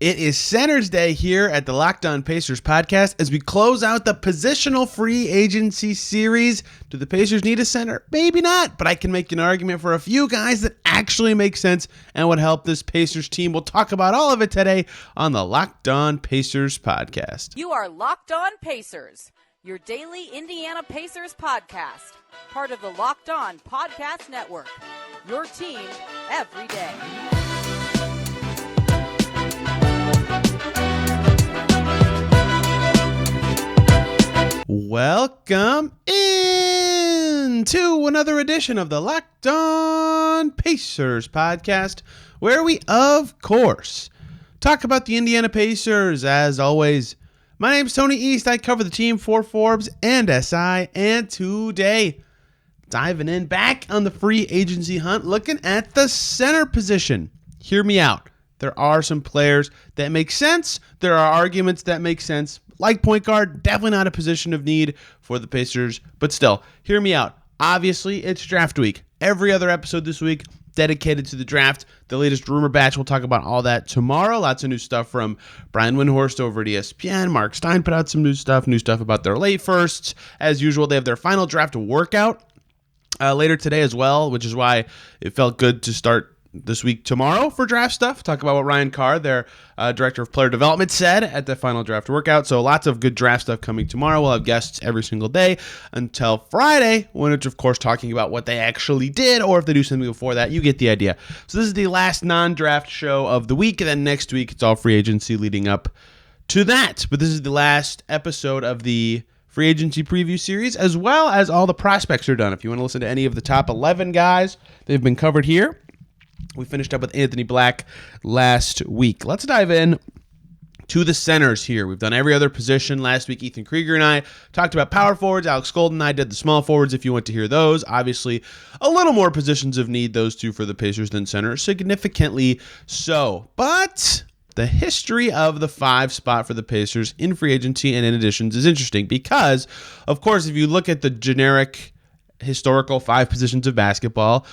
It is Center's Day here at the Locked On Pacers podcast as we close out the positional free agency series. Do the Pacers need a center? Maybe not, but I can make an argument for a few guys that actually make sense and would help this Pacers team. We'll talk about all of it today on the Locked On Pacers podcast. You are Locked On Pacers, your daily Indiana Pacers podcast, part of the Locked On Podcast Network, your team every day. Welcome in to another edition of the Locked On Pacers podcast, where we, of course, talk about the Indiana Pacers. As always, my name's Tony East. I cover the team for Forbes and SI, and today, diving in back on the free agency hunt, looking at the center position. Hear me out. There are some players that make sense. There are arguments that make sense. Like point guard, definitely not a position of need for the Pacers, but still, hear me out. Obviously, it's draft week. Every other episode this week dedicated to the draft. The latest rumor batch, we'll talk about all that tomorrow. Lots of new stuff from Brian Windhorst over at ESPN. Mark Stein put out some new stuff about their late firsts. As usual, they have their final draft workout later today as well, which is why it felt good to start this week tomorrow for draft stuff. Talk about what Ryan Carr, their director of player development, said at the final draft workout. So lots of good draft stuff coming tomorrow. We'll have guests every single day until Friday, when it's, of course, talking about what they actually did, or if they do something before that. You get the idea. So this is the last non-draft show of the week, and then next week it's all free agency leading up to that. But this is the last episode of the free agency preview series, as well as all the prospects are done. If you want to listen to any of the top 11 guys, they've been covered here. We finished up with Anthony Black last week. Let's dive in to the centers here. We've done every other position. Last week, Ethan Krieger and I talked about power forwards. Alex Golden and I did the small forwards, if you want to hear those. Obviously, a little more positions of need, those two for the Pacers than center. Significantly so. But the history of the 5 spot for the Pacers in free agency and in additions is interesting because, of course, if you look at the generic historical 5 positions of basketball,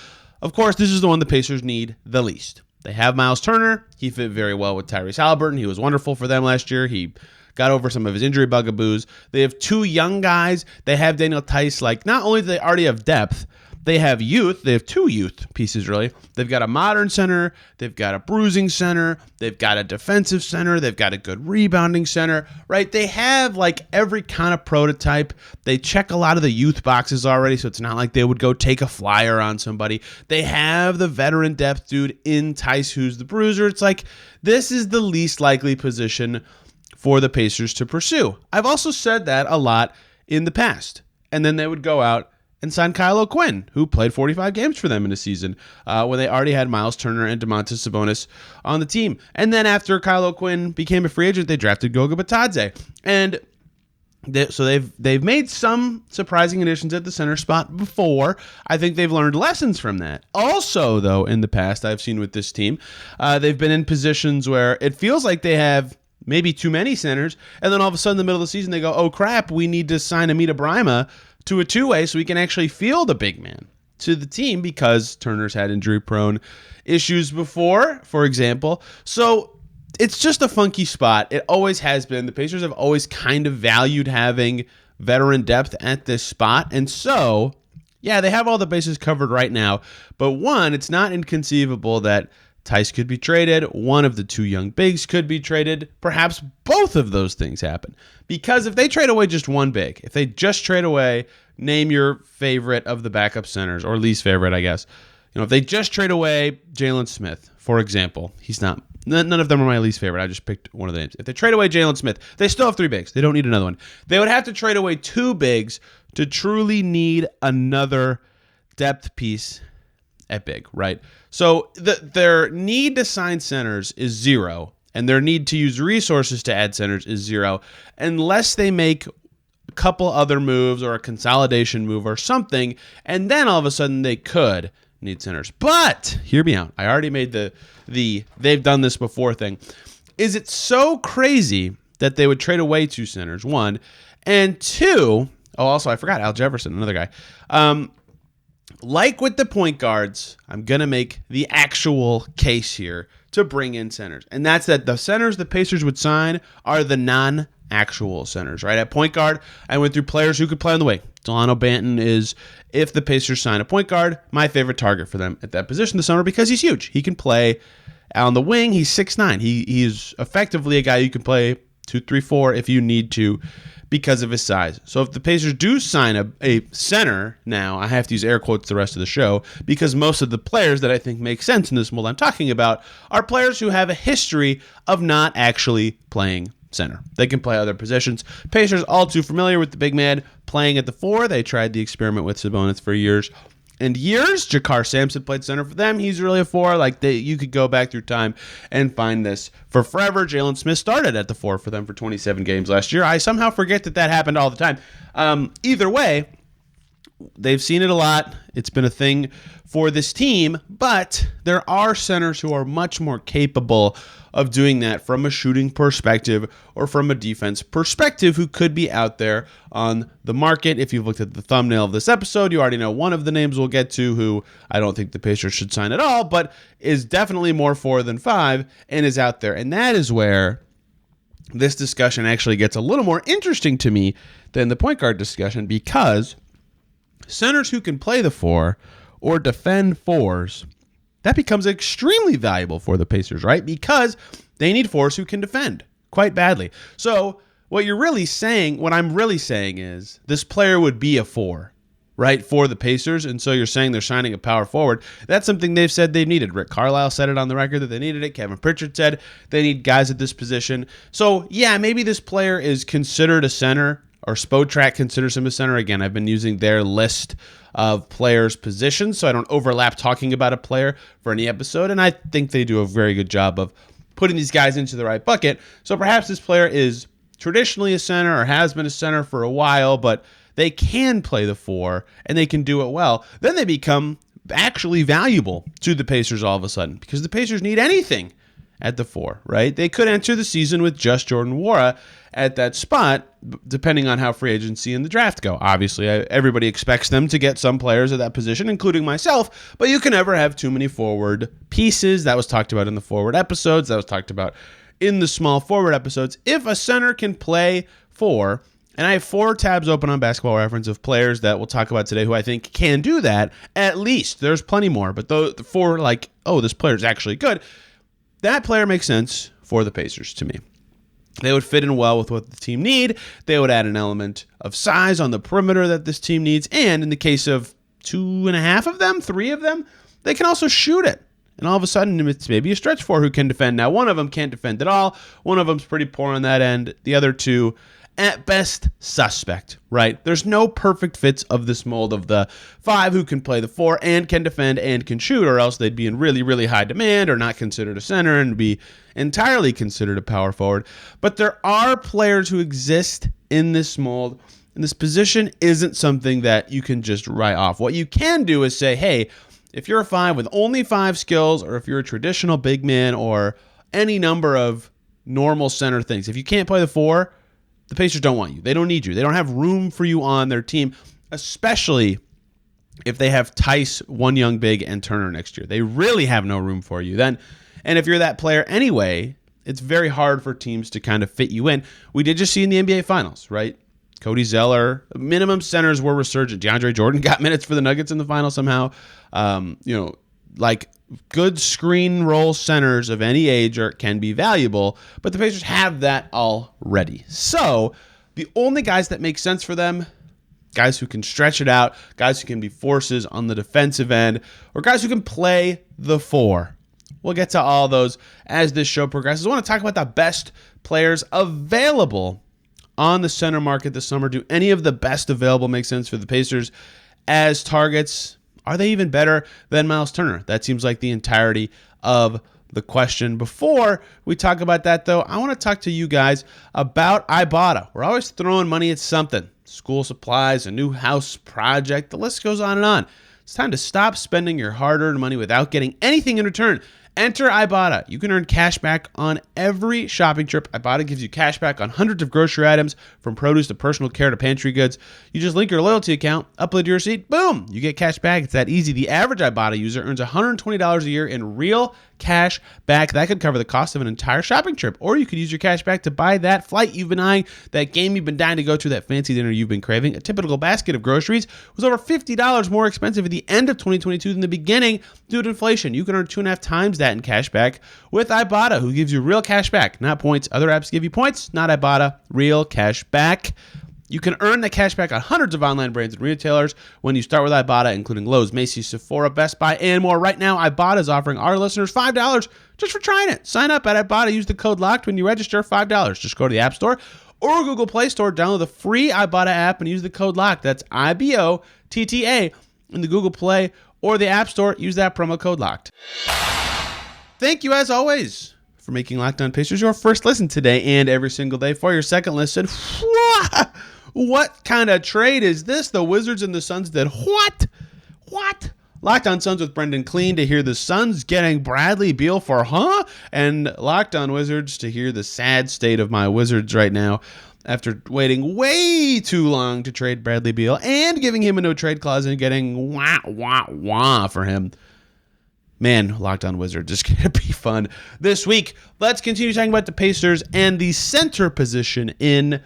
of course, this is the one the Pacers need the least. They have Miles Turner. He fit very well with Tyrese Haliburton. He was wonderful for them last year. He got over some of his injury bugaboos. They have 2 young guys. They have Daniel Tice. Like, not only do they already have depth, they have youth. They have 2 youth pieces, really. They've got a modern center. They've got a bruising center. They've got a defensive center. They've got a good rebounding center, right? They have, like, every kind of prototype. They check a lot of the youth boxes already, so it's not like they would go take a flyer on somebody. They have the veteran depth dude in Tice, who's the bruiser. It's like, this is the least likely position for the Pacers to pursue. I've also said that a lot in the past. And then they would go out and signed Kyle O'Quinn, who played 45 games for them in a season when they already had Miles Turner and Domantas Sabonis on the team. And then after Kyle O'Quinn became a free agent, they drafted Goga Bitadze. And so they've made some surprising additions at the center spot before. I think they've learned lessons from that. Also, though, in the past, I've seen with this team, they've been in positions where it feels like they have maybe too many centers, and then all of a sudden in the middle of the season, they go, oh crap, we need to sign Amita Brima to a 2-way so we can actually field a big man to the team because Turner's had injury-prone issues before, for example. So it's just a funky spot. It always has been. The Pacers have always kind of valued having veteran depth at this spot. And so, yeah, they have all the bases covered right now. But one, it's not inconceivable that Tice could be traded. One of the 2 young bigs could be traded. Perhaps both of those things happen. Because if they trade away just one big, if they just trade away, name your favorite of the backup centers, or least favorite, I guess. If they just trade away Jalen Smith, for example, none of them are my least favorite. I just picked one of the names. If they trade away Jalen Smith, they still have 3 bigs. They don't need another one. They would have to trade away 2 bigs to truly need another depth piece at big, right? So their need to sign centers is 0, and their need to use resources to add centers is 0, unless they make a couple other moves or a consolidation move or something, and then all of a sudden they could need centers. But hear me out. I already made the they've done this before thing. Is it so crazy that they would trade away 2 centers? 1, and 2. Oh, also I forgot Al Jefferson, another guy. Like with the point guards, I'm going to make the actual case here to bring in centers. And that's that the centers the Pacers would sign are the non-actual centers, right? At point guard, I went through players who could play on the wing. Delano Banton is, if the Pacers sign a point guard, my favorite target for them at that position this summer because he's huge. He can play on the wing. He's 6'9". He's effectively a guy you can play 2, 3, 4 if you need to because of his size. So if the Pacers do sign a center now, I have to use air quotes the rest of the show because most of the players that I think make sense in this mold I'm talking about are players who have a history of not actually playing center. They can play other positions. Pacers all too familiar with the big man playing at the 4. They tried the experiment with Sabonis for years and years. Jakar Sampson played center for them. He's really a 4. You could go back through time and find this for forever. Jalen Smith started at the 4 for them for 27 games last year. I somehow forget that happened all the time. Either way, they've seen it a lot. It's been a thing for this team, but there are centers who are much more capable of doing that from a shooting perspective or from a defense perspective who could be out there on the market. If you've looked at the thumbnail of this episode, you already know one of the names we'll get to who I don't think the Pacers should sign at all, but is definitely more 4 than 5 and is out there. And that is where this discussion actually gets a little more interesting to me than the point guard discussion because centers who can play the 4 or defend 4s, that becomes extremely valuable for the Pacers, right? Because they need 4s who can defend quite badly. So what I'm really saying is this player would be a 4, right, for the Pacers. And so you're saying they're signing a power forward. That's something they've said they've needed. Rick Carlisle said it on the record that they needed it. Kevin Pritchard said they need guys at this position. So yeah, maybe this player is considered a center, or Spotrac considers him a center. Again, I've been using their list of players' positions, so I don't overlap talking about a player for any episode, and I think they do a very good job of putting these guys into the right bucket. So perhaps this player is traditionally a center or has been a center for a while, but they can play the 4, and they can do it well. Then they become actually valuable to the Pacers all of a sudden, because the Pacers need anything at the 4, right? They could enter the season with just Jordan Nwora at that spot, depending on how free agency and the draft go. Obviously, everybody expects them to get some players at that position, including myself, but you can never have too many forward pieces. That was talked about in the forward episodes. That was talked about in the small forward episodes. If a center can play 4, and I have 4 tabs open on Basketball Reference of players that we'll talk about today who I think can do that, at least. There's plenty more, but the 4, this player is actually good. That player makes sense for the Pacers to me. They would fit in well with what the team need. They would add an element of size on the perimeter that this team needs. And in the case of 2.5 of them, 3 of them, they can also shoot it. And all of a sudden, it's maybe a stretch 4 who can defend. Now, one of them can't defend at all. One of them's pretty poor on that end. The other 2, at best, suspect, right? There's no perfect fits of this mold of the 5 who can play the 4 and can defend and can shoot, or else they'd be in really, really high demand or not considered a center and be entirely considered a power forward. But there are players who exist in this mold, and this position isn't something that you can just write off. What you can do is say, hey, if you're a 5 with only 5 skills, or if you're a traditional big man or any number of normal center things, if you can't play the 4, the Pacers don't want you. They don't need you. They don't have room for you on their team, especially if they have Tice, one young big, and Turner next year. They really have no room for you then. And if you're that player anyway, it's very hard for teams to kind of fit you in. We did just see in the NBA Finals, right? Cody Zeller, minimum centers were resurgent. DeAndre Jordan got minutes for the Nuggets in the final somehow. Good screen roll centers of any age can be valuable, but the Pacers have that already. So the only guys that make sense for them, guys who can stretch it out, guys who can be forces on the defensive end, or guys who can play the 4. We'll get to all those as this show progresses. I want to talk about the best players available on the center market this summer. Do any of the best available make sense for the Pacers as targets? Are they even better than Miles Turner? That seems like the entirety of the question. Before we talk about that, though, I want to talk to you guys about Ibotta. We're always throwing money at something. School supplies, a new house project, the list goes on and on. It's time to stop spending your hard-earned money without getting anything in return. Enter Ibotta. You can earn cash back on every shopping trip. Ibotta gives you cash back on hundreds of grocery items, from produce to personal care to pantry goods. You just link your loyalty account, upload your receipt, boom, you get cash back. It's that easy. The average Ibotta user earns $120 a year in real cash back. That could cover the cost of an entire shopping trip. Or you could use your cash back to buy that flight you've been eyeing, that game you've been dying to go to, that fancy dinner you've been craving. A typical basket of groceries was over $50 more expensive at the end of 2022 than the beginning due to inflation. You can earn 2.5 times that in cash back with Ibotta, who gives you real cash back, not points. Other apps give you points, not Ibotta. Real cash back. You can earn the cash back on hundreds of online brands and retailers when you start with Ibotta, including Lowe's, Macy's, Sephora, Best Buy, and more. Right now, Ibotta is offering our listeners $5 just for trying it. Sign up at Ibotta. Use the code LOCKED when you register. $5. Just go to the App Store or Google Play Store, download the free Ibotta app, and use the code LOCKED. That's IBOTTA in the Google Play or the App Store. Use that promo code LOCKED. Thank you, as always, for making Locked On Pacers your first listen today and every single day. For your second listen, what kind of trade is this? The Wizards and the Suns did what? Locked On Suns with Brendan Clean to hear the Suns getting Bradley Beal for and Locked On Wizards to hear the sad state of my Wizards right now after waiting way too long to trade Bradley Beal and giving him a no-trade clause and getting for him. Man, Locked On Wizards is going to be fun this week. Let's continue talking about the Pacers and the center position in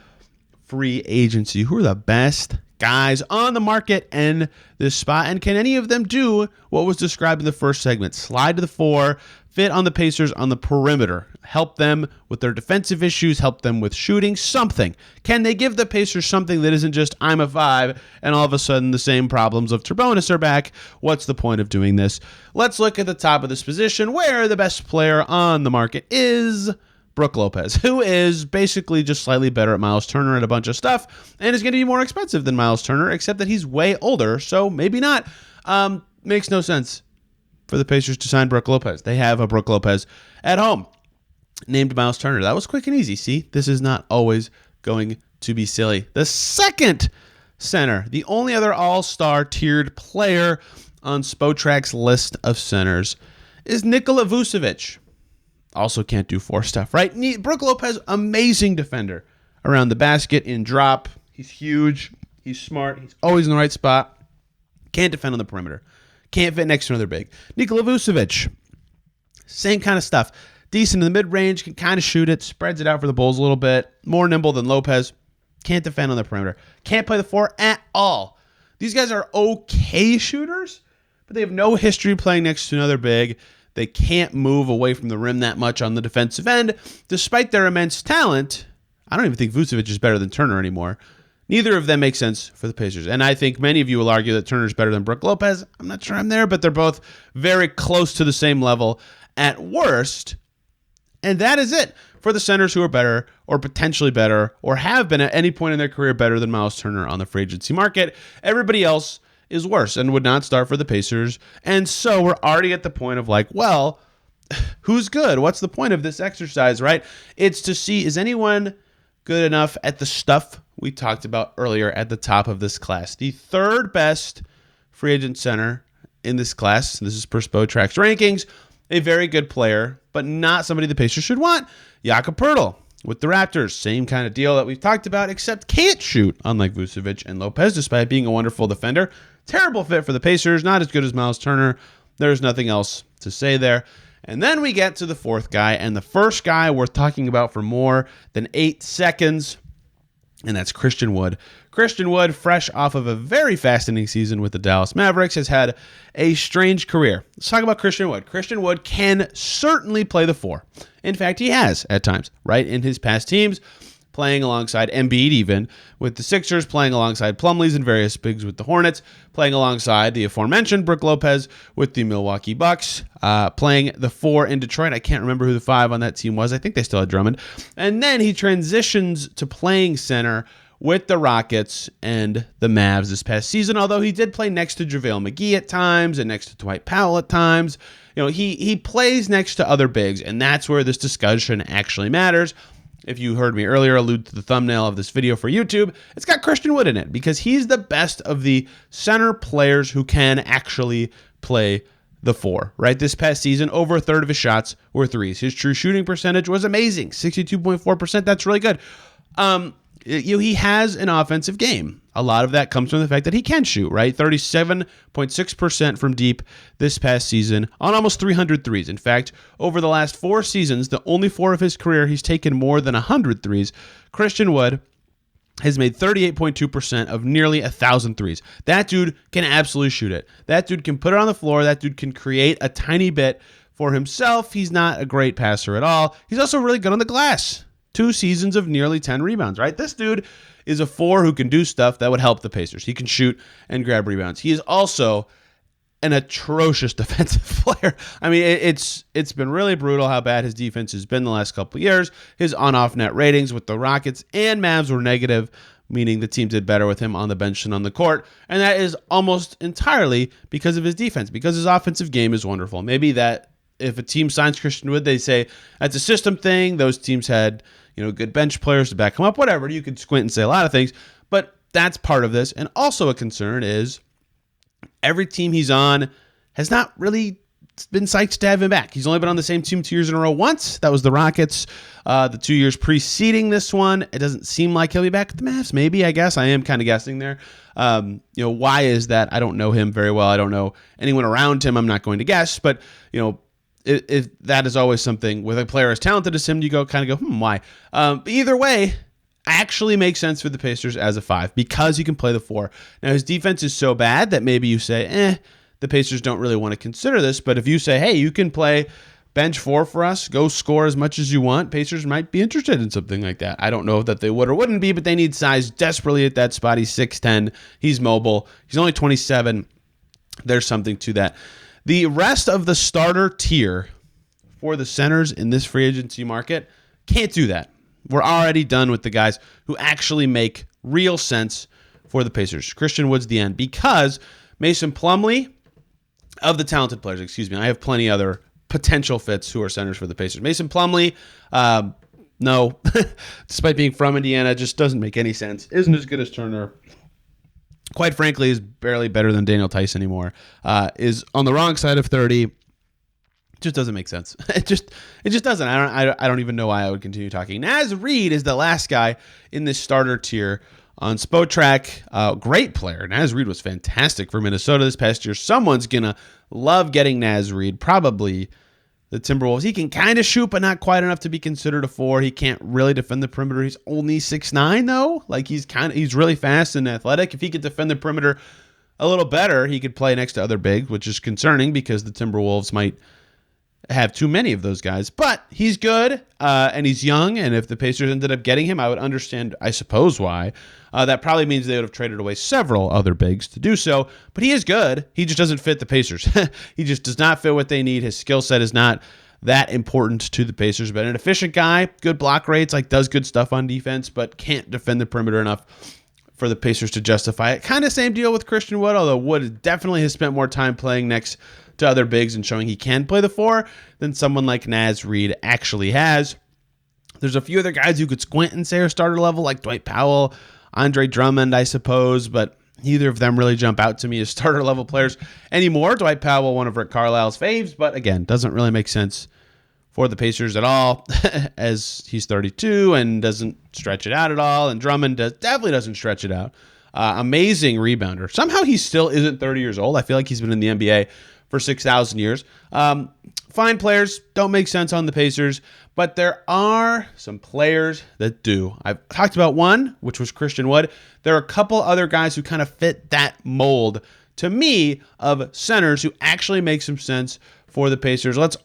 free agency. Who are the best guys on the market in this spot? And can any of them do what was described in the first segment? Slide to the 4, fit on the Pacers on the perimeter, help them with their defensive issues, help them with shooting, something. Can they give the Pacers something that isn't just I'm a 5 and all of a sudden the same problems of Turbonis are back? What's the point of doing this? Let's look at the top of this position where the best player on the market is Brook Lopez, who is basically just slightly better at Miles Turner at a bunch of stuff and is going to be more expensive than Miles Turner, except that he's way older, so maybe not. Makes no sense for the Pacers to sign Brook Lopez. They have a Brook Lopez at home named Miles Turner. That was quick and easy. See, this is not always going to be silly. The second center, the only other all-star tiered player on Spotrac's list of centers, is Nikola Vucevic. Also can't do 4 stuff, right? Brook Lopez, amazing defender around the basket in drop. He's huge. He's smart. He's always in the right spot. Can't defend on the perimeter. Can't fit next to another big. Nikola Vucevic, same kind of stuff. Decent in the mid-range, can kind of shoot it, spreads it out for the Bulls a little bit. More nimble than Lopez. Can't defend on the perimeter. Can't play the 4 at all. These guys are okay shooters, but they have no history playing next to another big. They can't move away from the rim that much on the defensive end. Despite their immense talent, I don't even think Vucevic is better than Turner anymore. Neither of them make sense for the Pacers. And I think many of you will argue that Turner's better than Brook Lopez. I'm not sure I'm there, but they're both very close to the same level at worst. And that is it for the centers who are better or potentially better or have been at any point in their career better than Miles Turner on the free agency market. Everybody else is worse and would not start for the Pacers. And so we're already at the point of like, well, who's good? What's the point of this exercise, right? It's to see, is anyone good enough at the stuff we talked about earlier at the top of this class? The third best free agent center in this class, this is per Spotrac's rankings, a very good player, but not somebody the Pacers should want. Jakob Poeltl with the Raptors, same kind of deal that we've talked about, except can't shoot, unlike Vucevic and Lopez, despite being a wonderful defender. Terrible fit for the Pacers, not as good as Miles Turner. There's nothing else to say there. And then we get to the fourth guy, and the first guy worth talking about for more than 8 seconds, and that's Christian Wood. Christian Wood, fresh off of a very fascinating season with the Dallas Mavericks, has had a strange career. Let's talk about Christian Wood. Christian Wood can certainly play the 4. In fact, he has at times, right, in his past teams, playing alongside Embiid even with the Sixers, playing alongside Plumlee's and various bigs with the Hornets, playing alongside the aforementioned Brook Lopez with the Milwaukee Bucks, playing the 4 in Detroit. I can't remember who the 5 on that team was. I think they still had Drummond. And then he transitions to playing center with the Rockets and the Mavs this past season, although he did play next to JaVale McGee at times and next to Dwight Powell at times. You know, he plays next to other bigs, and that's where this discussion actually matters. If you heard me earlier allude to the thumbnail of this video for YouTube, it's got Christian Wood in it because he's the best of the center players who can actually play the 4, right? This past season, over a third of his shots were threes. His true shooting percentage was amazing, 62.4%. That's really good. He has an offensive game. A lot of that comes from the fact that he can shoot, right? 37.6% from deep this past season on almost 300 threes. In fact, over the last 4 seasons, the only 4 of his career, he's taken more than 100 threes. Christian Wood has made 38.2% of nearly 1,000 threes. That dude can absolutely shoot it. That dude can put it on the floor. That dude can create a tiny bit for himself. He's not a great passer at all. He's also really good on the glass. 2 seasons of nearly 10 rebounds, right? This dude is a 4 who can do stuff that would help the Pacers. He can shoot and grab rebounds. He is also an atrocious defensive player. I mean, it's been really brutal how bad his defense has been the last couple of years. His on-off net ratings with the Rockets and Mavs were negative, meaning the team did better with him on the bench than on the court. And that is almost entirely because of his defense, because his offensive game is wonderful. Maybe that if a team signs Christian Wood, they say that's a system thing. Those teams had, good bench players to back him up, whatever. You could squint and say a lot of things, but that's part of this. And also a concern is every team he's on has not really been psyched to have him back. He's only been on the same team 2 years in a row once. That was the Rockets. The 2 years preceding this one, it doesn't seem like he'll be back at the Mavs. Maybe, I guess. I am kind of guessing there. Why is that? I don't know him very well. I don't know anyone around him. I'm not going to guess, but, if that is always something with a player as talented as him, you go why? But either way, actually makes sense for the Pacers as a 5 because he can play the 4. Now, his defense is so bad that maybe you say, the Pacers don't really want to consider this. But if you say, hey, you can play bench 4 for us, go score as much as you want, Pacers might be interested in something like that. I don't know that they would or wouldn't be, but they need size desperately at that spot. He's 6'10". He's mobile. He's only 27. There's something to that. The rest of the starter tier for the centers in this free agency market can't do that. We're already done with the guys who actually make real sense for the Pacers. Christian Wood's the end because Mason Plumlee, of the talented players, I have plenty other potential fits who are centers for the Pacers. Mason Plumlee, no, despite being from Indiana, just doesn't make any sense. Isn't as good as Turner. Quite frankly, is barely better than Daniel Tice anymore. Is on the wrong side of 30. Just doesn't make sense. It just doesn't. I don't even know why I would continue talking. Naz Reid is the last guy in this starter tier on Spotrac. Great player. Naz Reid was fantastic for Minnesota this past year. Someone's gonna love getting Naz Reid. Probably the Timberwolves. He can kind of shoot, but not quite enough to be considered a 4. He can't really defend the perimeter. He's only 6'9", though. Like he's really fast and athletic. If he could defend the perimeter a little better, he could play next to other bigs, which is concerning because the Timberwolves might have too many of those guys. But he's good, and he's young, and if the Pacers ended up getting him, I would understand, I suppose, why. That probably means they would have traded away several other bigs to do so, but he is good. He just doesn't fit the Pacers. He just does not fit what they need. His skill set is not that important to the Pacers, but an efficient guy, good block rates, does good stuff on defense, but can't defend the perimeter enough for the Pacers to justify it. Kind of same deal with Christian Wood, although Wood definitely has spent more time playing next to other bigs and showing he can play the 4 than someone like Naz Reid actually has. There's a few other guys you could squint and say are starter level, like Dwight Powell, Andre Drummond, I suppose, but neither of them really jump out to me as starter level players anymore. Dwight Powell, one of Rick Carlisle's faves, but again, doesn't really make sense for the Pacers at all, as he's 32 and doesn't stretch it out at all, and Drummond definitely doesn't stretch it out. Amazing rebounder. Somehow he still isn't 30 years old. I feel like he's been in the NBA for 6,000 years. Fine players, don't make sense on the Pacers, but there are some players that do. I've talked about one, which was Christian Wood. There are a couple other guys who kind of fit that mold, to me, of centers who actually make some sense for the Pacers. Let's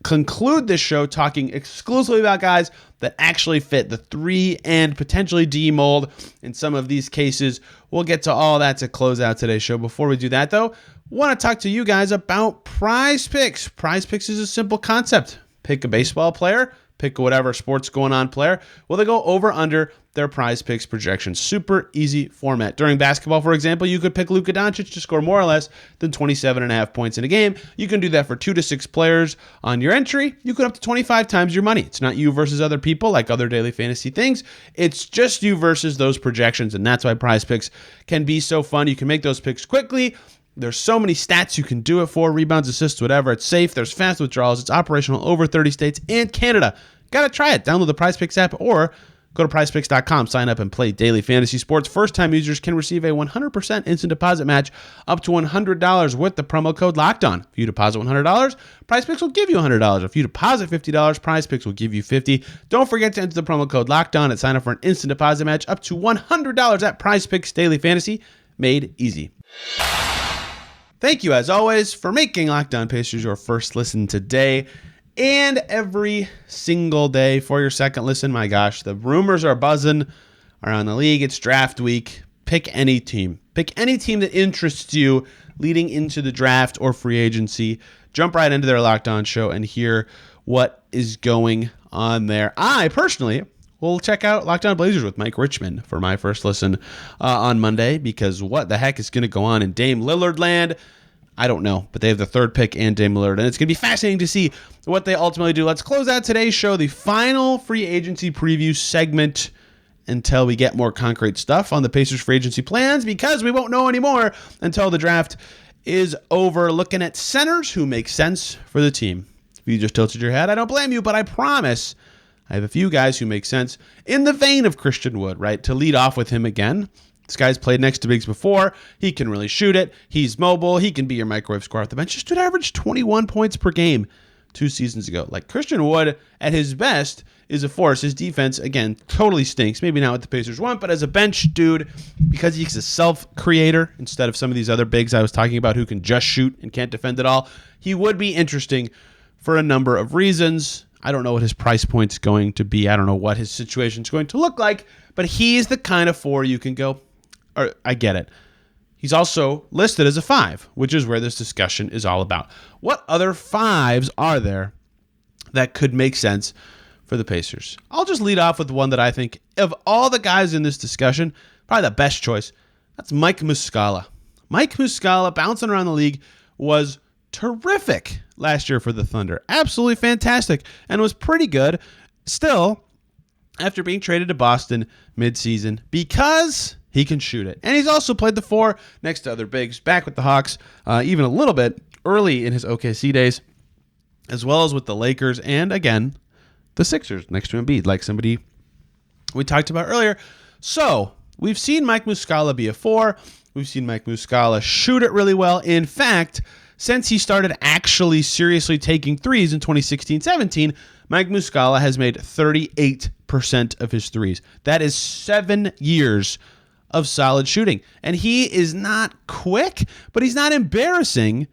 conclude this show talking exclusively about guys that actually fit the 3 and potentially D mold in some of these cases. We'll get to all that to close out today's show. Before we do that, though, want to talk to you guys about PrizePicks. PrizePicks is a simple concept. Pick a baseball player, pick whatever sports going on player. Well, they go over under their PrizePicks projections. Super easy format. During basketball, for example, you could pick Luka Doncic to score more or less than 27.5 points in a game. You can do that for 2 to 6 players on your entry. You could up to 25 times your money. It's not you versus other people like other daily fantasy things. It's just you versus those projections, and that's why PrizePicks can be so fun. You can make those picks quickly. There's so many stats you can do it for, rebounds, assists, whatever. It's safe. There's fast withdrawals. It's operational over 30 states and Canada. Got to try it. Download the PrizePicks app or go to prizepicks.com, sign up, and play daily fantasy sports. First-time users can receive a 100% instant deposit match up to $100 with the promo code LOCKEDON. If you deposit $100, PrizePicks will give you $100. If you deposit $50, PrizePicks will give you $50. Don't forget to enter the promo code LOCKEDON and sign up for an instant deposit match up to $100 at PrizePicks Daily Fantasy. Made easy. Thank you, as always, for making Locked On Pacers your first listen today and every single day for your second listen. My gosh, the rumors are buzzing around the league. It's draft week. Pick any team. Pick any team that interests you leading into the draft or free agency. Jump right into their Locked On show and hear what is going on there. I personally will check out Locked On Blazers with Mike Richmond for my first listen on Monday, because what the heck is going to go on in Dame Lillard land? I don't know, but they have the third pick and Dame Lillard, and it's going to be fascinating to see what they ultimately do. Let's close out today's show, the final free agency preview segment, until we get more concrete stuff on the Pacers free agency plans, because we won't know anymore until the draft is over. Looking at centers who make sense for the team. If you just tilted your head, I don't blame you, but I promise I have a few guys who make sense in the vein of Christian Wood, right? To lead off with him again. This guy's played next to bigs before. He can really shoot it. He's mobile. He can be your microwave scorer off the bench. Just dude averaged 21 points per game 2 seasons ago. Like, Christian Wood at his best is a force. His defense, again, totally stinks. Maybe not what the Pacers want, but as a bench dude, because he's a self-creator instead of some of these other bigs I was talking about who can just shoot and can't defend at all, he would be interesting for a number of reasons. I don't know what his price point's going to be. I don't know what his situation's going to look like, but he's the kind of four you can go, or I get it. He's also listed as a 5, which is where this discussion is all about. What other 5s are there that could make sense for the Pacers? I'll just lead off with the one that I think, of all the guys in this discussion, probably the best choice. That's Mike Muscala. Mike Muscala, bouncing around the league, was terrific last year for the Thunder. Absolutely fantastic, and was pretty good still after being traded to Boston midseason, because he can shoot it. And he's also played the 4 next to other bigs, back with the Hawks, even a little bit early in his OKC days, as well as with the Lakers, and again, the Sixers next to Embiid, like somebody we talked about earlier. So we've seen Mike Muscala be a 4. We've seen Mike Muscala shoot it really well. In fact, since he started actually seriously taking threes in 2016-17, Mike Muscala has made 38% of his threes. That is 7 years of solid shooting. And he is not quick, but he's not embarrassing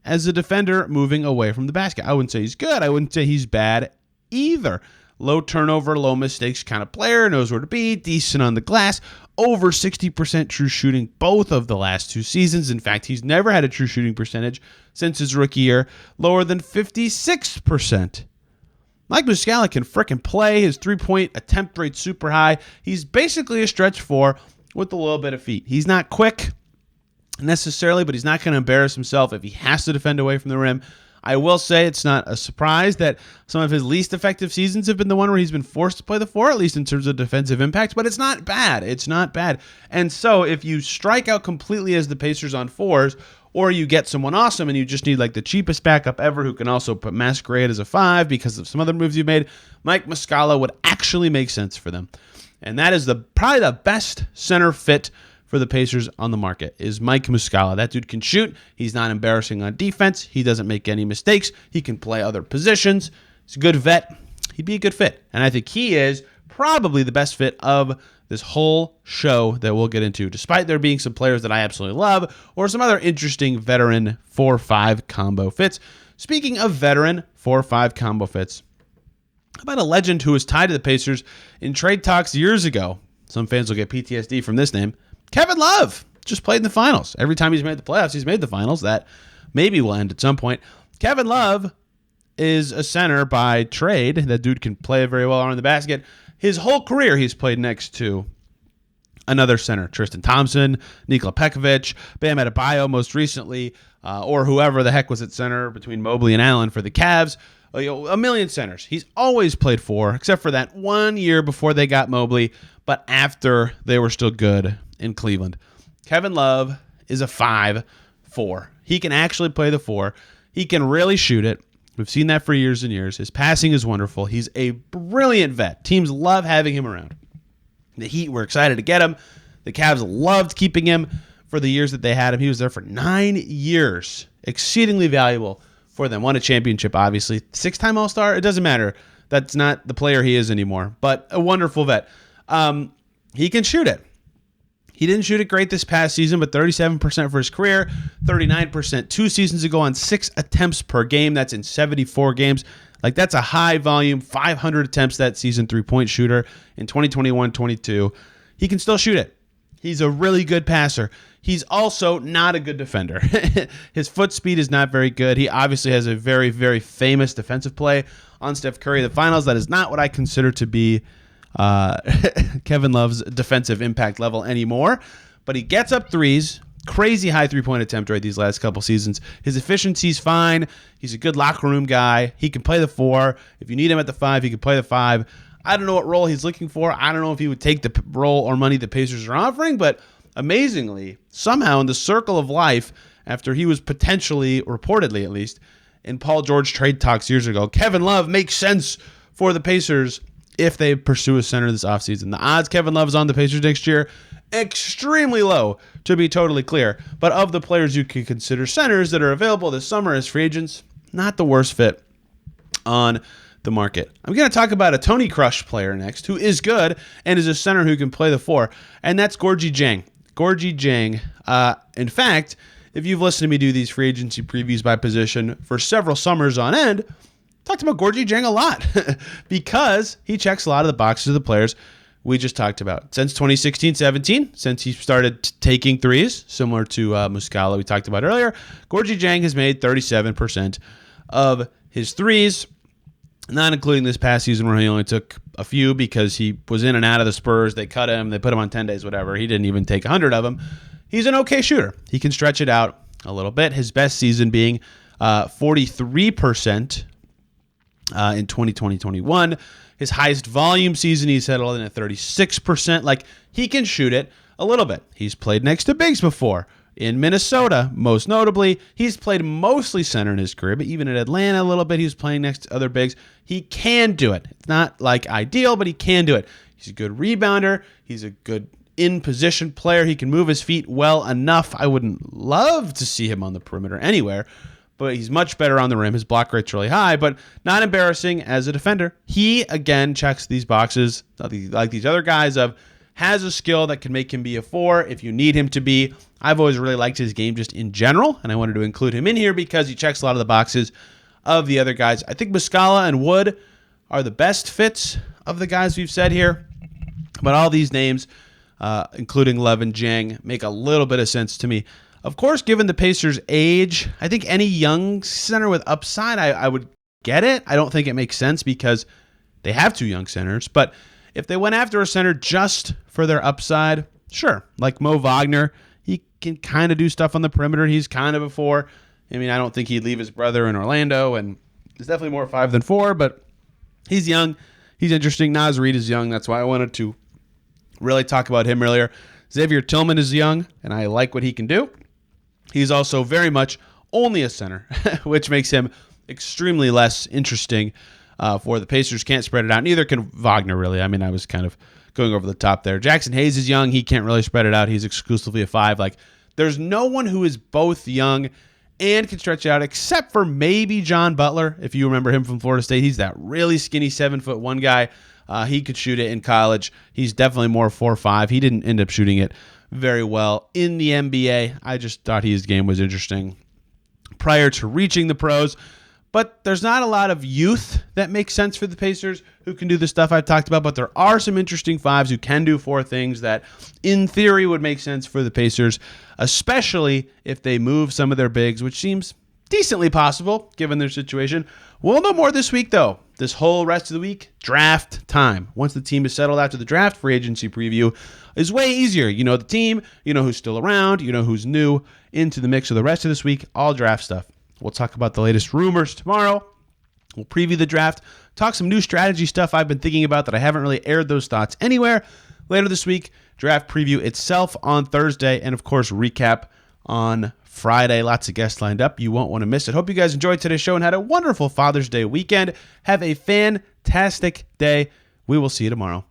as a defender moving away from the basket. I wouldn't say he's good. I wouldn't say he's bad either. Low turnover, low mistakes kind of player, knows where to be, decent on the glass, over 60% true shooting both of the last 2 seasons. In fact, he's never had a true shooting percentage since his rookie year, lower than 56%. Mike Muscala can frickin' play. His 3-point attempt rate's super high. He's basically a stretch 4 with a little bit of feet. He's not quick necessarily, but he's not going to embarrass himself if he has to defend away from the rim. I will say it's not a surprise that some of his least effective seasons have been the one where he's been forced to play the 4, at least in terms of defensive impact, but it's not bad. It's not bad. And so if you strike out completely as the Pacers on 4s, or you get someone awesome and you just need like the cheapest backup ever who can also masquerade as a 5 because of some other moves you've made, Mike Muscala would actually make sense for them. And that is probably the best center fit for the Pacers on the market, is Mike Muscala. That dude can shoot. He's not embarrassing on defense. He doesn't make any mistakes. He can play other positions. He's a good vet. He'd be a good fit. And I think he is probably the best fit of this whole show that we'll get into, despite there being some players that I absolutely love or some other interesting veteran 4-5 combo fits. Speaking of veteran 4-5 combo fits, how about a legend who was tied to the Pacers in trade talks years ago? Some fans will get PTSD from this name. Kevin Love just played in the finals. Every time he's made the playoffs, he's made the finals. That maybe will end at some point. Kevin Love is a center by trade. That dude can play very well around the basket. His whole career, he's played next to another center, Tristan Thompson, Nikola Pekovic, Bam Adebayo most recently, or whoever the heck was at center between Mobley and Allen for the Cavs. A million centers. He's always played 4, except for that 1 year before they got Mobley, but after they were still good in Cleveland. Kevin Love is a 5 4. He can actually play the 4. He can really shoot it. We've seen that for years and years. His passing is wonderful. He's a brilliant vet. Teams love having him around. The Heat were excited to get him. The Cavs loved keeping him for the years that they had him. He was there for 9 years. Exceedingly valuable for them. Won a championship, obviously. 6-time All-Star? It doesn't matter. That's not the player he is anymore. But a wonderful vet. He can shoot it. He didn't shoot it great this past season, but 37% for his career, 39% 2 seasons ago on 6 attempts per game. That's in 74 games. Like, that's a high volume, 500 attempts that season, 3-point shooter in 2021-22. He can still shoot it. He's a really good passer. He's also not a good defender. His foot speed is not very good. He obviously has a very, very famous defensive play on Steph Curry in the finals. That is not what I consider to be Kevin Love's defensive impact level anymore, but he gets up threes, crazy high 3-point attempt rate these last couple seasons. His efficiency's fine. He's a good locker room guy. He can play the 4. If you need him at the 5, he can play the 5. I don't know what role he's looking for. I don't know if he would take the role or money the Pacers are offering, but amazingly, somehow in the circle of life, after he was potentially, reportedly at least, in Paul George trade talks years ago, Kevin Love makes sense for the Pacers if they pursue a center this offseason. The odds Kevin Love is on the Pacers next year, extremely low, to be totally clear. But of the players you can consider centers that are available this summer as free agents, not the worst fit on the market. I'm going to talk about a Tony Crush player next who is good and is a center who can play the 4, and that's Gorgui Dieng. Gorgui Dieng, in fact, if you've listened to me do these free agency previews by position for several summers on end, talked about Gorgui Dieng a lot because he checks a lot of the boxes of the players we just talked about. Since 2016-17, since he started taking threes, similar to Muscala we talked about earlier, Gorgui Dieng has made 37% of his threes, not including this past season where he only took a few because he was in and out of the Spurs. They cut him. They put him on 10 days, whatever. He didn't even take 100 of them. He's an okay shooter. He can stretch it out a little bit. His best season being 43% in 2020-21. His highest volume season, he settled in at 36%. Like, he can shoot it a little bit. He's played next to bigs before. In Minnesota, most notably, he's played mostly center in his career, but even in Atlanta a little bit, he was playing next to other bigs. He can do it. It's not, like, ideal, but he can do it. He's a good rebounder. He's a good in-position player. He can move his feet well enough. I wouldn't love to see him on the perimeter anywhere, but he's much better on the rim. His block rate's really high, but not embarrassing as a defender. He, again, checks these boxes, like these other guys, of has a skill that can make him be a 4 if you need him to be. I've always really liked his game just in general, and I wanted to include him in here because he checks a lot of the boxes of the other guys. I think Muscala and Wood are the best fits of the guys we've said here, but all these names, including Love and Dieng, make a little bit of sense to me. Of course, given the Pacers' age, I think any young center with upside, I would get it. I don't think it makes sense because they have 2 young centers. But if they went after a center just for their upside, sure. Like Mo Wagner, he can kind of do stuff on the perimeter. He's kind of a 4. I mean, I don't think he'd leave his brother in Orlando, and he's definitely more 5 than 4, but he's young. He's interesting. Naz Reid is young. That's why I wanted to really talk about him earlier. Xavier Tillman is young, and I like what he can do. He's also very much only a center, which makes him extremely less interesting for the Pacers. Can't spread it out. Neither can Wagner, really. I mean, I was kind of going over the top there. Jackson Hayes is young. He can't really spread it out. He's exclusively a 5. Like, there's no one who is both young and can stretch it out except for maybe John Butler, if you remember him from Florida State. He's that really skinny 7'1" guy. He could shoot it in college. He's definitely more 4-5. He didn't end up shooting it very well in the NBA. I just thought his game was interesting prior to reaching the pros. But there's not a lot of youth that makes sense for the Pacers who can do the stuff I've talked about, but there are some interesting 5s who can do 4 things that, in theory, would make sense for the Pacers, especially if they move some of their bigs, which seems decently possible given their situation. We'll know more this week, though. This whole rest of the week, draft time. Once the team is settled after the draft, free agency preview is way easier. You know the team, you know who's still around, you know who's new into the mix of the rest of this week, all draft stuff. We'll talk about the latest rumors tomorrow. We'll preview the draft, talk some new strategy stuff I've been thinking about that I haven't really aired those thoughts anywhere. Later this week, draft preview itself on Thursday, and of course, recap on Friday. Lots of guests lined up. You won't want to miss it. Hope you guys enjoyed today's show and had a wonderful Father's Day weekend. Have a fantastic day. We will see you tomorrow.